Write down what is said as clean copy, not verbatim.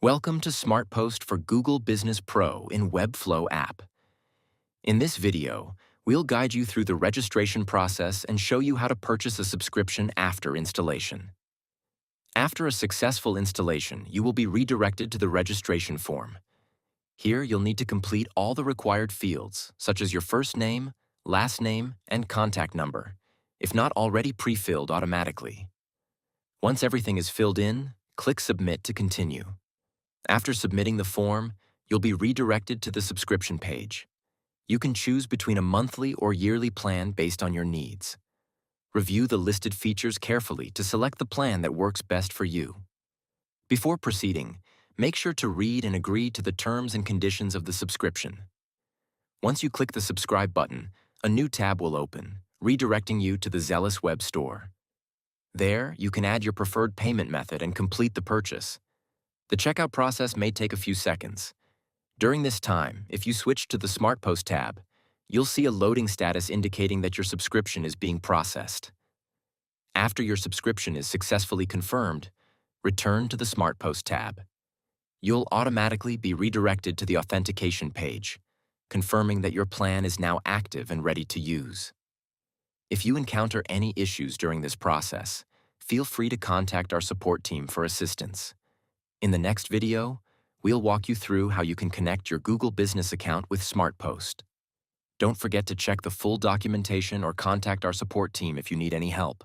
Welcome to SmartPost for Google Business Pro in Webflow app. In this video, we'll guide you through the registration process and show you how to purchase a subscription after installation. After a successful installation, you will be redirected to the registration form. Here, you'll need to complete all the required fields, such as your first name, last name, and contact number, if not already pre-filled automatically. Once everything is filled in, click Submit to continue. After submitting the form, you'll be redirected to the subscription page. You can choose between a monthly or yearly plan based on your needs. Review the listed features carefully to select the plan that works best for you. Before proceeding, make sure to read and agree to the terms and conditions of the subscription. Once you click the Subscribe button, a new tab will open, redirecting you to the ZealousWeb store. There, you can add your preferred payment method and complete the purchase. The checkout process may take a few seconds. During this time, if you switch to the SmartPost tab, you'll see a loading status indicating that your subscription is being processed. After your subscription is successfully confirmed, return to the SmartPost tab. You'll automatically be redirected to the authentication page, confirming that your plan is now active and ready to use. If you encounter any issues during this process, feel free to contact our support team for assistance. In the next video, we'll walk you through how you can connect your Google Business account with SmartPost. Don't forget to check the full documentation or contact our support team if you need any help.